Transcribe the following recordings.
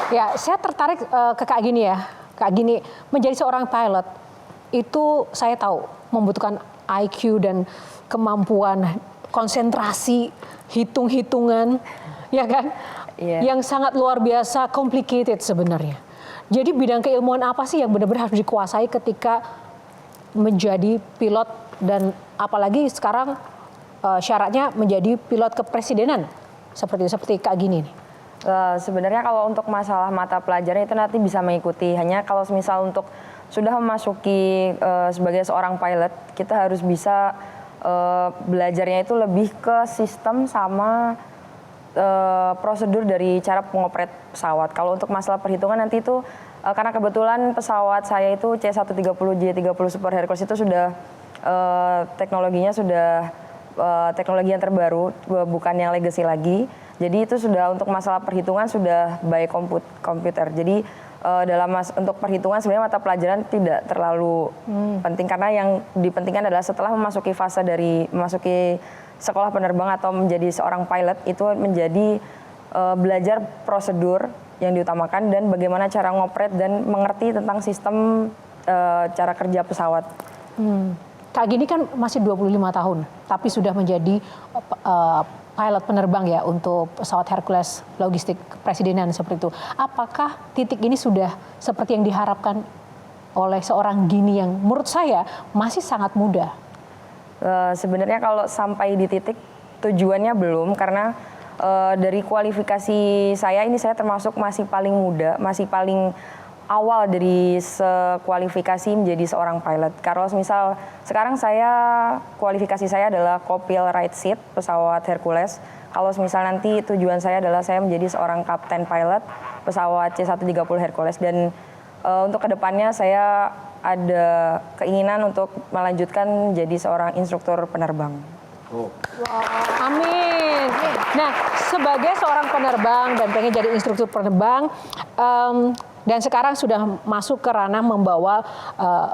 Ya, saya tertarik ke Kak Gini ya. Kak Gini, menjadi seorang pilot itu saya tahu membutuhkan IQ dan kemampuan konsentrasi, hitung-hitungan, ya kan? Yang sangat luar biasa, complicated sebenarnya. Jadi bidang keilmuan apa sih yang benar-benar harus dikuasai ketika menjadi pilot dan apalagi sekarang syaratnya menjadi pilot kepresidenan seperti Kak Gini nih? Sebenarnya kalau untuk masalah mata pelajaran itu nanti bisa mengikuti. Hanya kalau misal untuk sudah memasuki sebagai seorang pilot, kita harus bisa belajarnya itu lebih ke sistem sama prosedur dari cara pengoperet pesawat. Kalau untuk masalah perhitungan nanti itu karena kebetulan pesawat saya itu C130J30 Super Hercules itu sudah teknologinya sudah teknologi yang terbaru, bukan yang legacy lagi. Jadi itu sudah untuk masalah perhitungan sudah by komputer. Jadi untuk perhitungan sebenarnya mata pelajaran tidak terlalu penting karena yang dipentingkan adalah setelah memasuki fase dari memasuki sekolah penerbang atau menjadi seorang pilot itu menjadi belajar prosedur yang diutamakan dan bagaimana cara ngopret dan mengerti tentang sistem cara kerja pesawat. Kak Gini kan masih 25 tahun, tapi sudah menjadi pilot penerbang ya untuk pesawat Hercules logistik kepresidenan seperti itu. Apakah titik ini sudah seperti yang diharapkan oleh seorang Gini yang menurut saya masih sangat muda? Sebenarnya kalau sampai di titik tujuannya belum karena dari kualifikasi saya ini saya termasuk masih paling muda, masih paling awal dari sekualifikasi menjadi seorang pilot. Kalau misal sekarang kualifikasi saya adalah Copil Right Seat pesawat Hercules. Kalau misal nanti tujuan saya adalah saya menjadi seorang kapten pilot pesawat C130 Hercules dan untuk kedepannya saya ada keinginan untuk melanjutkan jadi seorang instruktur penerbang. Wow. Amin. Nah, sebagai seorang penerbang dan pengen jadi instruktur penerbang, dan sekarang sudah masuk ke ranah membawa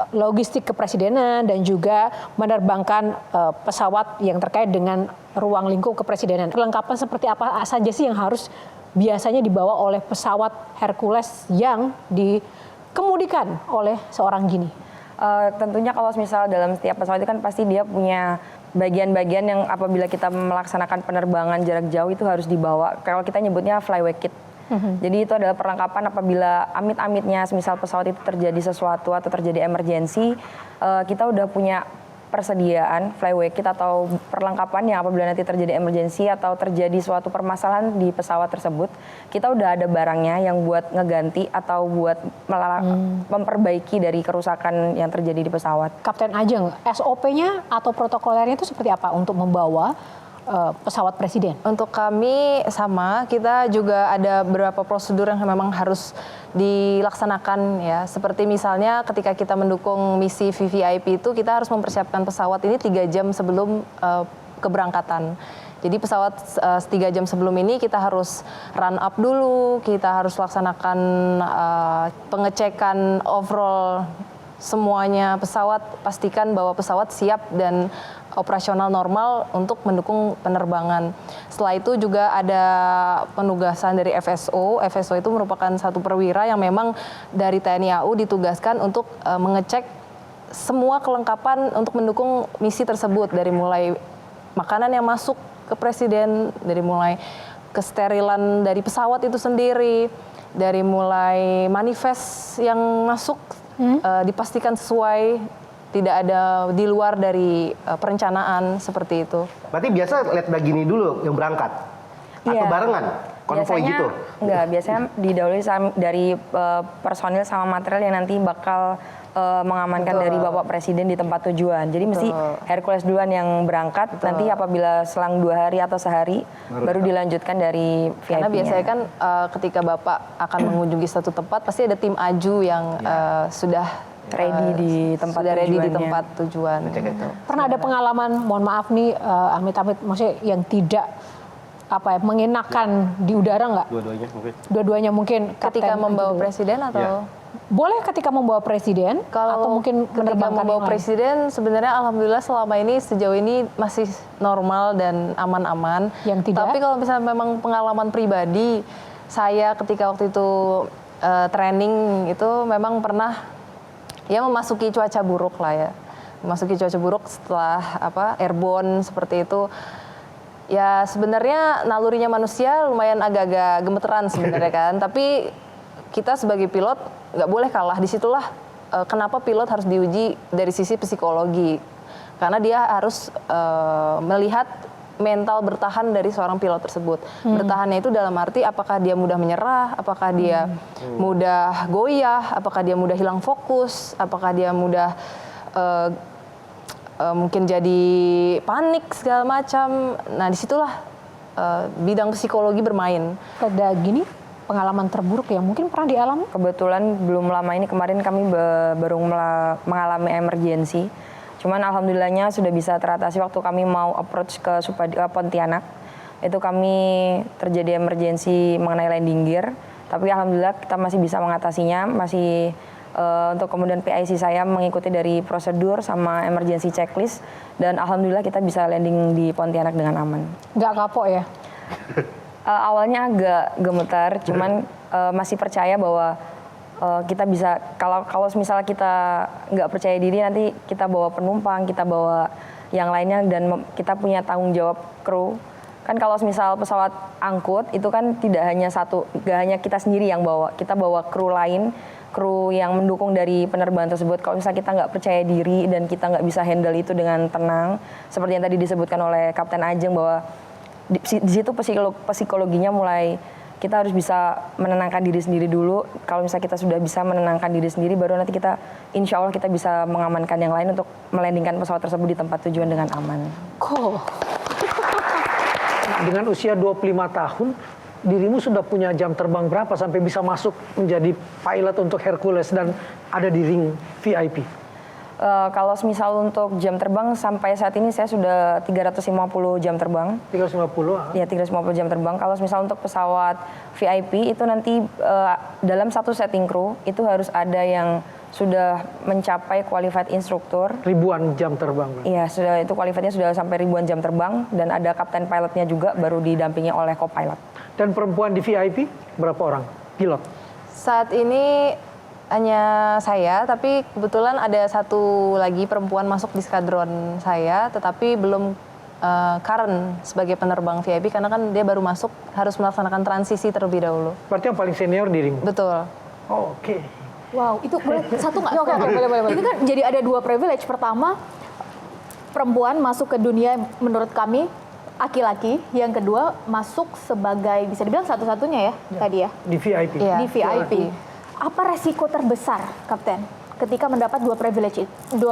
logistik kepresidenan dan juga menerbangkan pesawat yang terkait dengan ruang lingkup kepresidenan. Perlengkapan seperti apa saja sih yang harus biasanya dibawa oleh pesawat Hercules yang dikemudikan oleh seorang Gini? Tentunya kalau misal dalam setiap pesawat itu kan pasti dia punya bagian-bagian yang apabila kita melaksanakan penerbangan jarak jauh itu harus dibawa. Kalau kita nyebutnya flyway kit. Jadi itu adalah perlengkapan apabila amit-amitnya misal pesawat itu terjadi sesuatu atau terjadi emergensi, kita udah punya persediaan flyway kit atau perlengkapan yang apabila nanti terjadi emergensi atau terjadi suatu permasalahan di pesawat tersebut, kita udah ada barangnya yang buat ngeganti atau buat memperbaiki dari kerusakan yang terjadi di pesawat. Kapten Ajeng, SOP-nya atau protokolernya itu seperti apa untuk membawa pesawat presiden? Untuk kami sama, kita juga ada beberapa prosedur yang memang harus dilaksanakan ya. Seperti misalnya ketika kita mendukung misi VVIP itu kita harus mempersiapkan pesawat ini 3 jam sebelum keberangkatan. Jadi pesawat 3 jam sebelum ini kita harus run up dulu, kita harus laksanakan pengecekan overall semuanya pesawat, pastikan bahwa pesawat siap dan operasional normal untuk mendukung penerbangan. Setelah itu juga ada penugasan dari FSO. FSO itu merupakan satu perwira yang memang dari TNI AU ditugaskan untuk mengecek semua kelengkapan untuk mendukung misi tersebut. Dari mulai makanan yang masuk ke presiden, dari mulai kesterilan dari pesawat itu sendiri, dari mulai manifest yang masuk dipastikan sesuai, tidak ada di luar dari perencanaan seperti itu. Berarti biasa letda Gini dulu yang berangkat? Atau barengan? Konvoy biasanya, gitu? Enggak, biasanya didahului dari personil sama material yang nanti bakal mengamankan dari Bapak Presiden di tempat tujuan. Jadi mesti Hercules duluan yang berangkat, nanti apabila selang 2 hari atau sehari baru dilanjutkan dari VIP-nya. Karena biasanya kan ketika Bapak akan mengunjungi satu tempat, pasti ada tim aju yang sudah ready di tempat tujuan. Gitu. Pernah ada pengalaman, mohon maaf nih, amit-amit maksudnya yang tidak mengenakan di udara nggak? Dua-duanya mungkin. Dua-duanya mungkin. Ketika membawa presiden atau? Boleh ketika membawa presiden, atau mungkin ketika membawa presiden, sebenarnya alhamdulillah selama ini sejauh ini masih normal dan aman-aman. Yang tidak? Tapi kalau misalnya memang pengalaman pribadi, saya ketika waktu itu training itu memang pernah ya memasuki cuaca buruk lah ya. Memasuki cuaca buruk setelah airborne seperti itu. Ya sebenarnya nalurinya manusia lumayan agak-agak gemeteran sebenarnya kan. Tapi kita sebagai pilot nggak boleh kalah. Disitulah kenapa pilot harus diuji dari sisi psikologi. Karena dia harus melihat mental bertahan dari seorang pilot tersebut. Bertahannya itu dalam arti apakah dia mudah menyerah, apakah dia mudah goyah, apakah dia mudah hilang fokus, apakah dia mudah mungkin jadi panik segala macam. Nah disitulah bidang psikologi bermain. Ada gini pengalaman terburuk yang mungkin pernah dialami? Kebetulan belum lama ini kemarin kami baru mengalami emergency. Cuman alhamdulillahnya sudah bisa teratasi waktu kami mau approach ke Pontianak. Itu kami terjadi emergency mengenai landing gear. Tapi alhamdulillah kita masih bisa mengatasinya. Masih untuk kemudian PIC saya mengikuti dari prosedur sama emergency checklist. Dan alhamdulillah kita bisa landing di Pontianak dengan aman. Nggak kapok ya? Awalnya agak gemetar, cuman masih percaya bahwa kita bisa, kalau misalnya kita nggak percaya diri, nanti kita bawa penumpang, kita bawa yang lainnya, dan kita punya tanggung jawab kru. Kan kalau misal pesawat angkut, itu kan tidak hanya hanya kita sendiri yang bawa, kita bawa kru lain, kru yang mendukung dari penerbangan tersebut. Kalau misalnya kita nggak percaya diri dan kita nggak bisa handle itu dengan tenang, seperti yang tadi disebutkan oleh Kapten Ajeng bahwa di situ psikologinya mulai kita harus bisa menenangkan diri sendiri dulu. Kalau misalnya kita sudah bisa menenangkan diri sendiri, baru nanti kita insya Allah kita bisa mengamankan yang lain untuk melandingkan pesawat tersebut di tempat tujuan dengan aman. Cool. Dengan usia 25 tahun, dirimu sudah punya jam terbang berapa sampai bisa masuk menjadi pilot untuk Hercules dan ada di ring VIP? Kalau misal untuk jam terbang sampai saat ini saya sudah 350 jam terbang. 350? Ya, 350 jam terbang. Kalau misal untuk pesawat VIP itu nanti dalam satu setting kru itu harus ada yang sudah mencapai qualified instruktur. Ribuan jam terbang. Iya, sudah itu qualifiednya sudah sampai ribuan jam terbang dan ada kapten pilotnya juga baru didampingi oleh co-pilot. Dan perempuan di VIP berapa orang? Pilot? Saat ini hanya saya, tapi kebetulan ada satu lagi perempuan masuk di skadron saya, tetapi belum current sebagai penerbang VIP karena kan dia baru masuk, harus melaksanakan transisi terlebih dahulu. Berarti yang paling senior dirimu? Betul. Oh, oke. Wow, itu boleh satu nggak? Oke, boleh. Itu kan jadi ada dua privilege. Pertama, perempuan masuk ke dunia menurut kami laki-laki. Yang kedua, masuk sebagai bisa dibilang satu-satunya ya tadi ya. Di VIP? Iya, Di VIP. Apa resiko terbesar, Kapten, ketika mendapat dua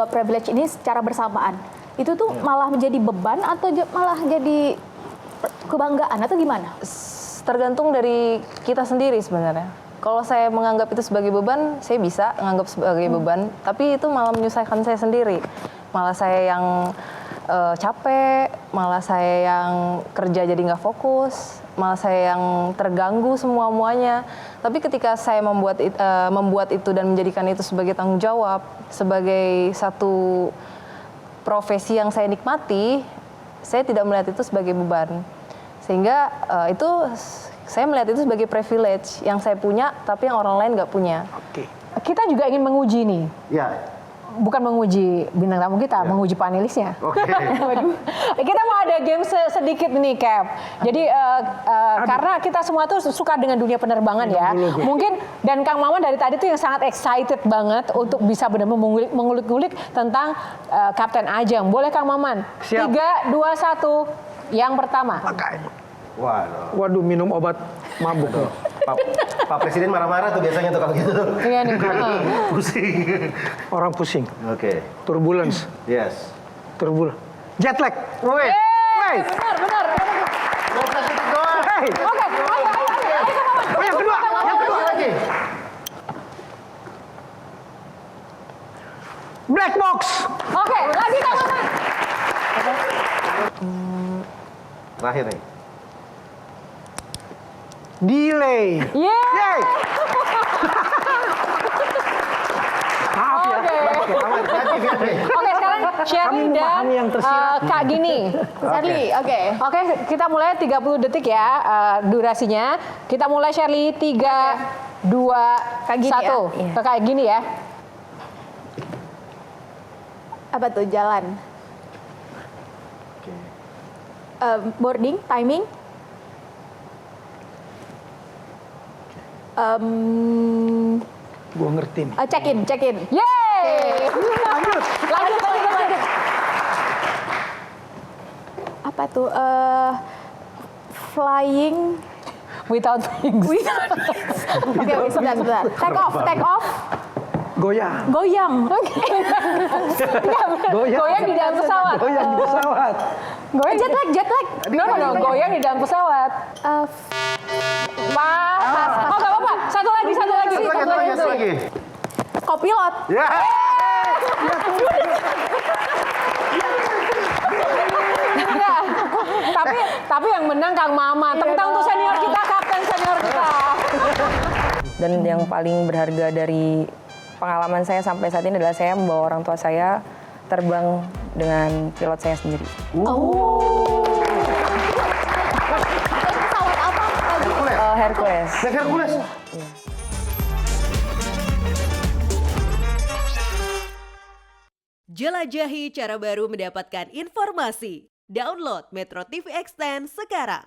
privilege ini secara bersamaan? Itu tuh malah menjadi beban atau malah jadi kebanggaan atau gimana? Tergantung dari kita sendiri sebenarnya. Kalau saya menganggap itu sebagai beban, saya bisa menganggap sebagai beban, tapi itu malah menyusahkan saya sendiri. Malah saya yang capek, malah saya yang kerja jadi nggak fokus, malah saya yang terganggu semua-muanya. Tapi ketika saya membuat itu dan menjadikan itu sebagai tanggung jawab, sebagai satu profesi yang saya nikmati, saya tidak melihat itu sebagai beban. Sehingga itu saya melihat itu sebagai privilege yang saya punya, tapi yang orang lain nggak punya. Oke. Kita juga ingin menguji nih. Ya. Bukan menguji bintang tamu kita, menguji panelisnya. Oke. Waduh. Kita mau ada game sedikit nih, Cap. Jadi karena kita semua tuh suka dengan dunia penerbangan ya. Mungkin dan Kang Maman dari tadi tuh yang sangat excited banget untuk bisa benar-benar mengulik-ngulik tentang Kapten Ajeng. Boleh Kang Maman? Siap. 3, 2, 1. Yang pertama. Waduh. Waduh, minum obat mabuk. Pak Presiden marah-marah tuh biasanya tuh kalau gitu. Iya nih. Pusing. Orang pusing. Oke. Turbulence. Yes. Jet lag. Woi. Hey. Benar. 12 detik doang. Hey. Oke, ayo. Oh, yang kedua lagi. Black box. Oke, lagi Kang Maman. Terakhir nih. Delay. Yeay. Yay. Maaf ya. Oke. Aman, ganti. Oke, sekarang Sherly Kamu dan memahami yang tersirat. Kak Gini. Sherly, oke. Oke, kita mulai 30 detik ya durasinya. Kita mulai Sherly 3, 2, Kak Gini 1. ya? Iya. Ke Kak Gini ya. Apa tuh jalan? Boarding, timing. Gua ngerti nih. Check in. Yeay! Lanjut. Lanjut. Apa tuh? Flying. Without wings. Oke, sebentar. Take off. Goyang. Goyang. Goyang di dalam pesawat. Goyang di pesawat. Goyang Jet lag. No, goyang di dalam pesawat. Pas. Oh, gak apa-apa. Satu lagi. Satu lagi. Kopilot. Ya. Enggak. Tapi yang menang Kang Mama. Tepuk tangan untuk senior kita, kapten senior kita. Dan yang paling berharga dari pengalaman saya sampai saat ini adalah saya membawa orang tua saya terbang dengan pilot saya sendiri. Pesawat apa? Hercules. Naik Hercules. Jelajahi cara baru mendapatkan informasi. Download Metro TV Extend sekarang.